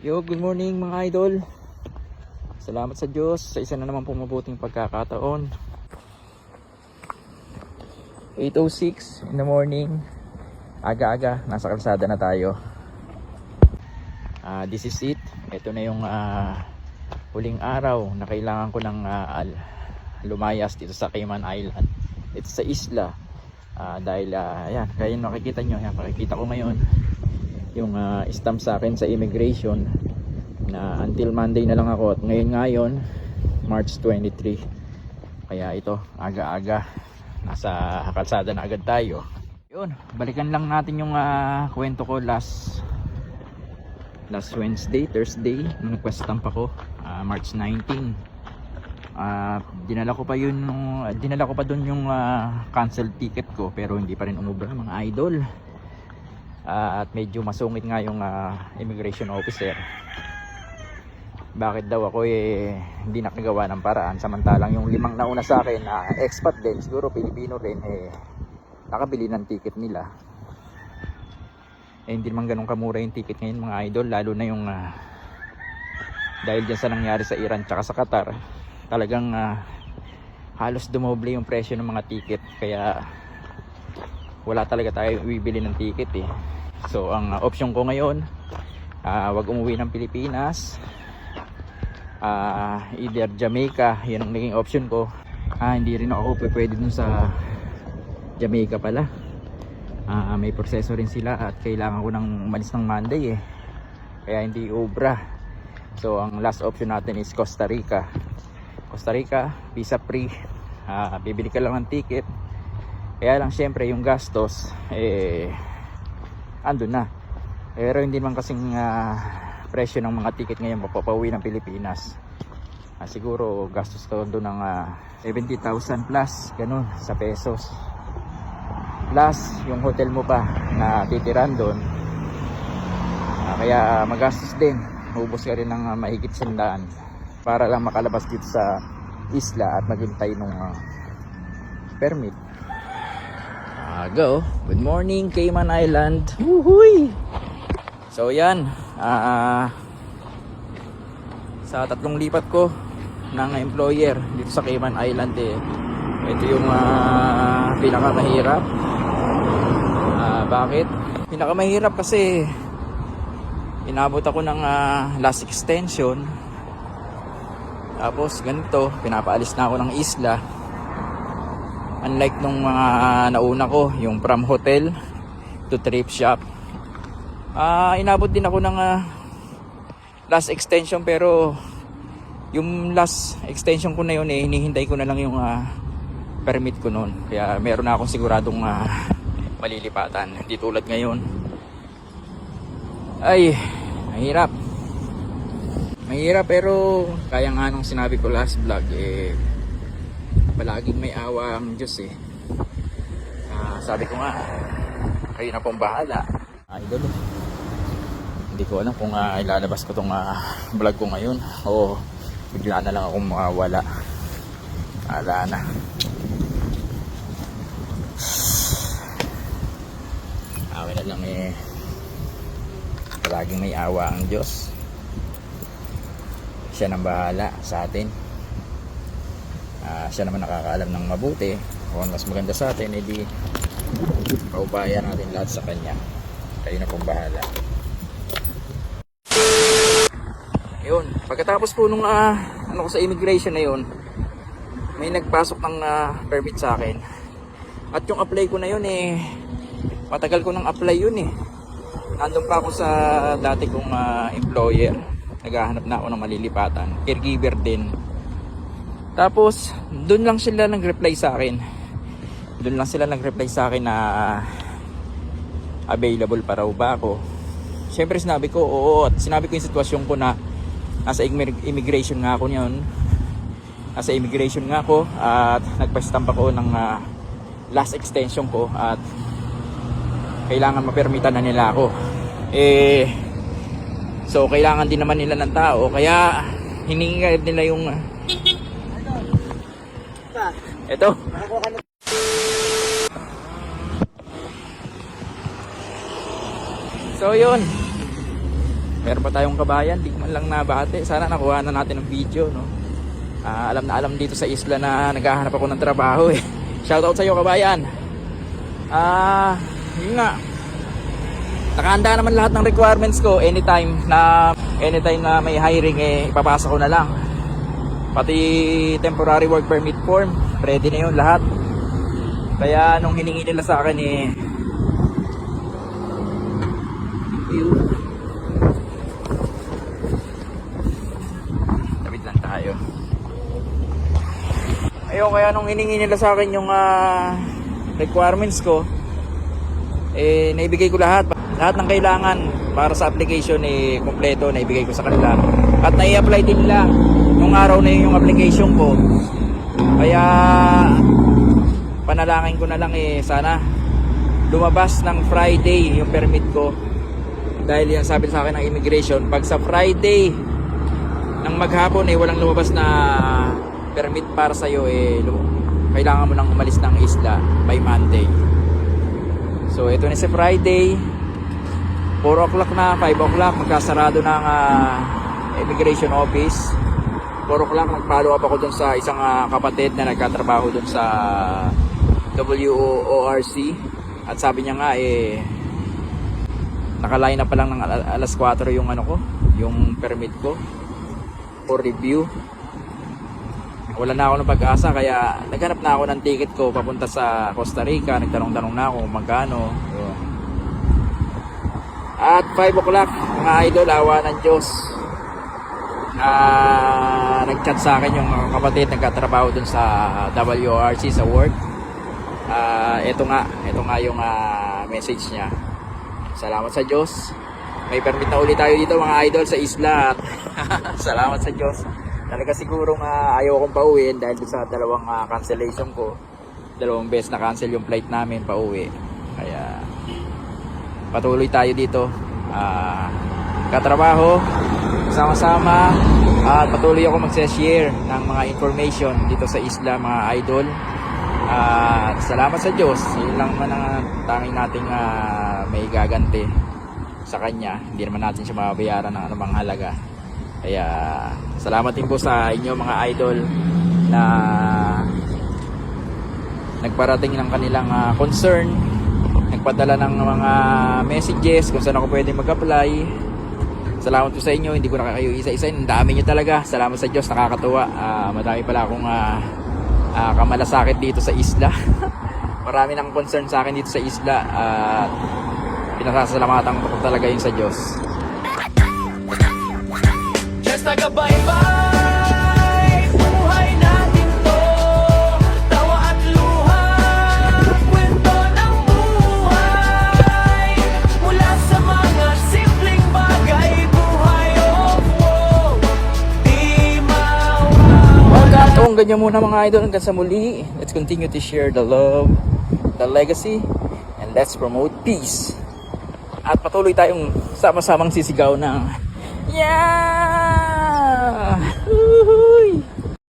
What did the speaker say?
Yo, good morning mga idol. Salamat sa Diyos sa isa na naman pong mabuting pagkakataon. 8:06 in the morning. Aga-aga, nasa kalsada na tayo. This is it. Ito na yung huling araw na kailangan ko ng lumayas dito sa Cayman Island. Ito sa isla. Dahil ayan, kaya nakikita nyo, ayan, pakikita ko ngayon yung stamp sa akin sa immigration na until Monday na lang ako, at ngayon March 23. Kaya ito, aga-aga nasa kalsada na agad tayo. Yun, balikan lang natin yung kwento ko last Thursday nung nagpa-stamp ako, March 19. Dinala ko pa doon yung cancel ticket ko, pero hindi pa rin umubra mga idol. At medyo masungit nga yung immigration officer. Bakit daw ako hindi nakagawa ng paraan, samantalang yung 5 nauna sa akin expat din, siguro Pilipino rin, nakabili ng ticket nila. Hindi naman ganun kamura yung ticket ngayon mga idol, lalo na yung dahil dyan sa nangyari sa Iran tsaka sa Qatar. Talagang halos dumoble yung presyo ng mga ticket, kaya wala talaga tayo bibili ng ticket So ang option ko ngayon, wag umuwi ng Pilipinas, either Jamaica, yun ang naging option ko. Hindi rin ako pwede dun sa Jamaica pala. May proseso rin sila at kailangan ko nang umalis ng Monday kaya hindi ubra. So ang last option natin is Costa Rica, visa free. Bibili ka lang ng ticket, kaya lang syempre yung gastos andun na, pero hindi naman kasing presyo ng mga ticket ngayon papauwi ng Pilipinas. Siguro gastos ko doon ng 70,000 plus ganun sa pesos, plus yung hotel mo pa na titiran doon. Kaya magastos din, ubos ka rin ng mahigit 100 para lang makalabas dito sa isla at maghintay nung permit. Go. Good morning Cayman Island. Woohooy! So yan, sa 3 lipat ko ng employer dito sa Cayman Island ito yung pinakamahirap. Bakit? Pinakamahirap kasi inabot ako ng last extension, tapos ganito, pinapaalis na ako ng isla. Unlike nung mga nauna ko, yung from hotel to trip shop, inabot din ako ng last extension, pero yung last extension ko na yun hinihintay ko na lang yung permit ko noon. Kaya meron na akong siguradong malilipatan. Hindi tulad ngayon. Ay, mahirap pero kaya nga nung sinabi ko last vlog, palaging may awa ang Diyos sabi ko nga, kayo na pong bahala idol. Hindi ko alam kung ilalabas ko tong vlog ko ngayon o bigla na lang akong mawawala. Ala na, amin na lang palaging may awa ang Diyos. Siya nang bahala sa atin. Siya naman nakakaalam ng mabuti kung mas maganda sa atin, edi paubayan natin lahat sa kanya. Kayo na pong bahala. Yun, pagkatapos po nung ko sa immigration na yun, may nagpasok ng permit sa akin. At yung apply ko na yun matagal ko nang apply yun Nandun pa ako sa dati kong employer. Naghahanap na ako ng malilipatan, caregiver din. Tapos doon lang sila nag-reply sa akin. Na available pa raw ba ako. Siyempre sinabi ko oo, at sinabi ko yung sitwasyon ko na nasa immigration nga ako niyon. Nasa immigration nga ako at nagpa-stamp ako ng last extension ko at kailangan mapermitan na nila ako. So kailangan din naman nila ng tao, kaya hiningi nila yung ito. So yun, Meron pa tayong kabayan, di man lang nabate. Sana nakuha na natin ng video, no? Alam na alam dito sa isla na naghahanap ako ng trabaho eh. Shoutout sa iyo, kabayan. Yun nga. Nakahanda naman lahat ng requirements ko. Anytime na may hiring eh, ipapasa ko na lang. Pati temporary work permit form, ready na yun lahat. Kaya nung hiningi nila sa akin eh, tayo. Ayun, kaya nung hiningi nila sa akin yung requirements ko, eh naibigay ko lahat ng kailangan para sa application eh kompleto, naibigay ko sa kanila. At nai-apply din nila nung araw na yun yung application ko. Kaya panalangin ko na lang eh sana lumabas ng Friday yung permit ko. Dahil yan sabi sa akin ng immigration, pag sa Friday nang maghapon eh walang lumabas na permit para sa'yo eh kailangan mo nang umalis ng isla by Monday. So ito na si Friday, 4 o'clock na, 5 o'clock magkasarado ng immigration office. 4 o'clock mag-follow up ako dun sa isang kapatid na nagkatrabaho dun sa WORC. At sabi niya nga eh nakaline na pa lang ng alas 4 yung yung permit ko for review. Wala na ako ng pag-asa kaya naghanap na ako ng ticket ko papunta sa Costa Rica. Nagtanong-tanong na ako kung magkano. At 5 o'clock mga idol, awa ng Diyos, nag-chat sa akin yung kapatid nagkatrabaho dun sa WRC sa work. Ito nga yung message niya. Salamat sa Diyos, may permit na ulit tayo dito mga idol sa isla. Salamat sa Diyos. Talaga siguro ayaw akong pauwiin dahil sa dalawang cancellation ko. 2 beses na cancel yung flight namin pauwi. Kaya patuloy tayo dito. Katrabaho, sama-sama, at patuloy ako magse-share ng mga information dito sa isla mga idol. Salamat sa Diyos. Yun lang man ang tanging nating may gaganti sa Kanya. Hindi naman natin siya mababayaran ng anumang halaga. Kaya salamat din po sa inyo mga idol na nagparating ng kanilang concern, nagpadala ng mga messages kung saan ako pwede mag-apply. Salamat po sa inyo. Hindi ko na kayo isa-isain. Ang dami nyo talaga. Salamat sa Diyos, nakakatuwa. Madami pala akong kamalasakit dito sa isla. Marami nang concern sa akin dito sa isla. Pinasasalamatan ko talaga yun sa Diyos. Just tagabaybay, buhay natin to. Tawa at luha, kwento ng buhay. Mula sa mga simpleng bagay, buhay di mawawala. Kung ganyan muna mga idol, hanggang sa muli. Let's continue to share the love, the legacy, and let's promote peace. At patuloy tayong sama-samang sisigaw ng yeah!